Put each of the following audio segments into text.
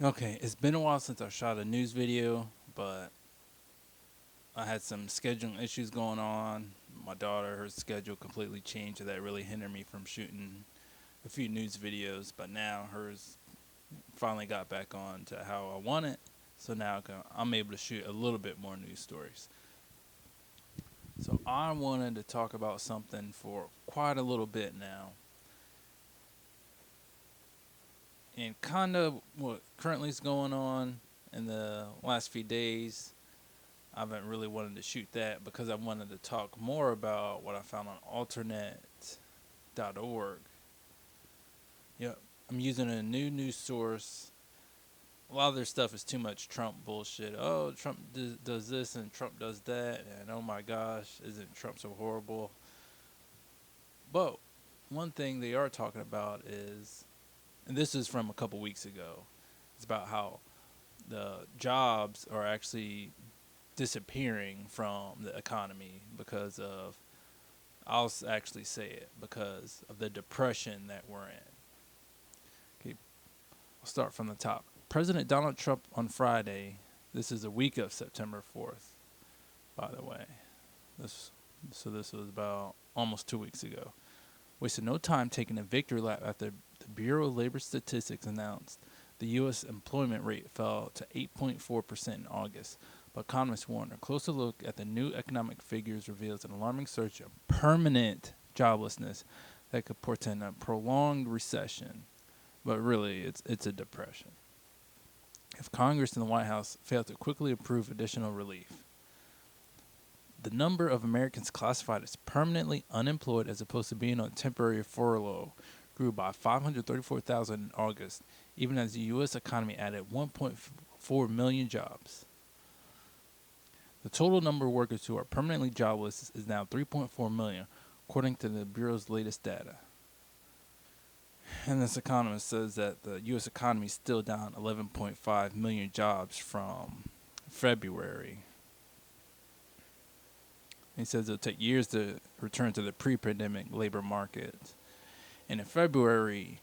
Okay, it's been a while since I shot a news video, but I had some scheduling issues going on. My daughter, her schedule completely changed, so that really hindered me from shooting a few news videos. But now hers finally got back on to how I want it, so now I'm able to shoot a little bit more news stories. So I wanted to talk about something for quite a little bit now, and kind of what currently is going on in the last few days. I haven't really wanted to shoot that because I wanted to talk more about what I found on alternate.org. Yep, I'm using a new news source. A lot of their stuff is too much Trump bullshit. Oh, Trump does this and Trump does that, and oh my gosh, isn't Trump so horrible? But one thing they are talking about is, and this is from a couple weeks ago, it's about how the jobs are actually disappearing from the economy because of, I'll actually say it, because of the depression that we're in. Okay, I'll start from the top. President Donald Trump on Friday, this is a week of September 4th, by the way. This this was about almost 2 weeks ago. Wasted no time taking a victory lap after the Bureau of Labor Statistics announced the U.S. employment rate fell to 8.4% in August. But economists warn a closer look at the new economic figures reveals an alarming surge of permanent joblessness that could portend a prolonged recession. But really, it's a depression. If Congress and the White House fail to quickly approve additional relief, the number of Americans classified as permanently unemployed as opposed to being on temporary furlough grew by 534,000 in August, even as the U.S. economy added 1.4 million jobs. The total number of workers who are permanently jobless is now 3.4 million, according to the Bureau's latest data. And this economist says that the U.S. economy is still down 11.5 million jobs from February. He says it'll take years to return to the pre-pandemic labor market. And in February,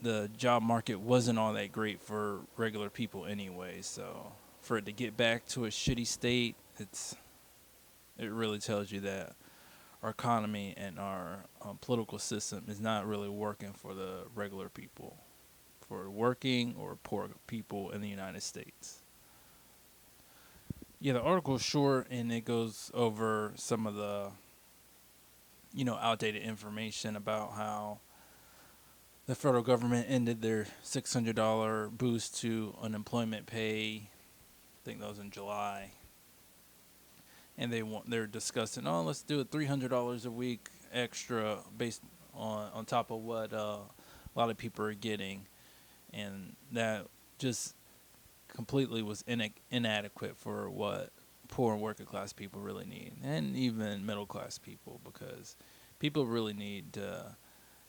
the job market wasn't all that great for regular people anyway. So for it to get back to a shitty state, it really tells you that our economy and our political system is not really working for the regular people, for working or poor people in the United States. Yeah, the article is short and it goes over some of the outdated information about how the federal government ended their $600 boost to unemployment pay. I think that was in July, and they're discussing, oh, let's do it $300 a week extra based on top of what a lot of people are getting, and that just completely was inadequate for what poor and working class people really need, and even middle class people, because people really need to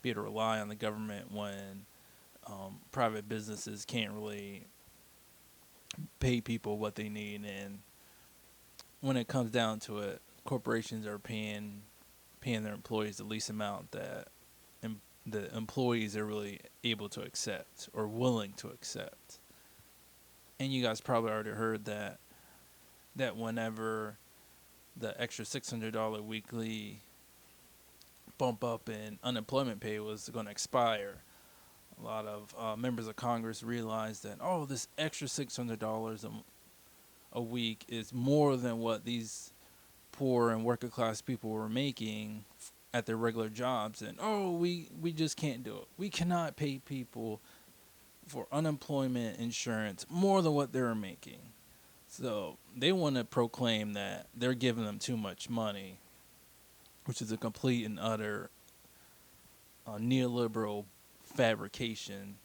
be able to rely on the government when private businesses can't really pay people what they need. And when it comes down to it, corporations are paying their employees the least amount that the employees are really able to accept or willing to accept. And you guys probably already heard that whenever the extra $600 weekly bump up in unemployment pay was going to expire, a lot of members of Congress realized that, oh, this extra $600 a week is more than what these poor and working class people were making at their regular jobs, and oh, we just can't do it. We cannot pay people for unemployment insurance more than what they're making. So they want to proclaim that they're giving them too much money, which is a complete and utter neoliberal fabrication,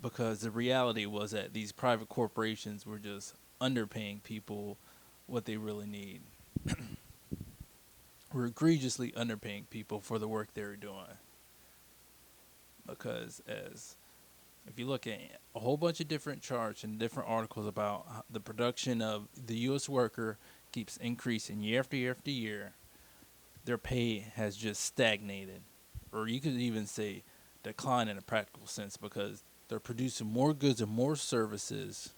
because the reality was that these private corporations were just underpaying people what they really need. We're egregiously underpaying people for the work they're doing. Because as if you look at a whole bunch of different charts and different articles about the production of the U.S. worker keeps increasing year after year after year, their pay has just stagnated, or you could even say decline in a practical sense, because They're producing more goods and more services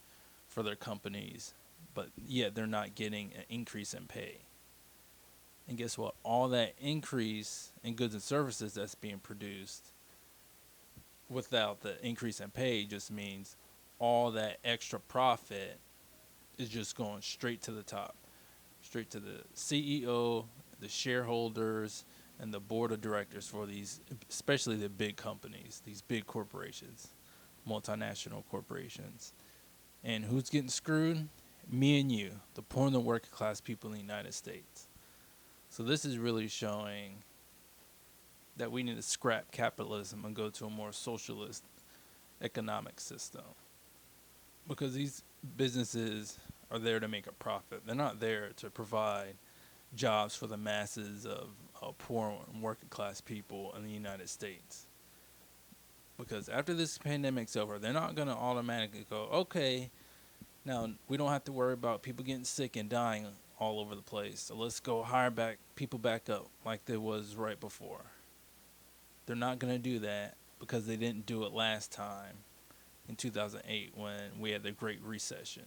for their companies, but yet they're not getting an increase in pay. And guess what? All that increase in goods and services that's being produced without the increase in pay just means all that extra profit is just going straight to the top, straight to the CEO, the shareholders, and the board of directors for these, especially the big companies, these big corporations, multinational corporations. And who's getting screwed? Me and you, the poor and the working class people in the United States. So this is really showing that we need to scrap capitalism and go to a more socialist economic system. Because these businesses are there to make a profit. They're not there to provide jobs for the masses of poor and working class people in the United States. Because after this pandemic's over, they're not going to automatically go, okay, now we don't have to worry about people getting sick and dying all over the place. So let's go hire back people back up like there was right before. They're not going to do that because they didn't do it last time in 2008 when we had the Great Recession.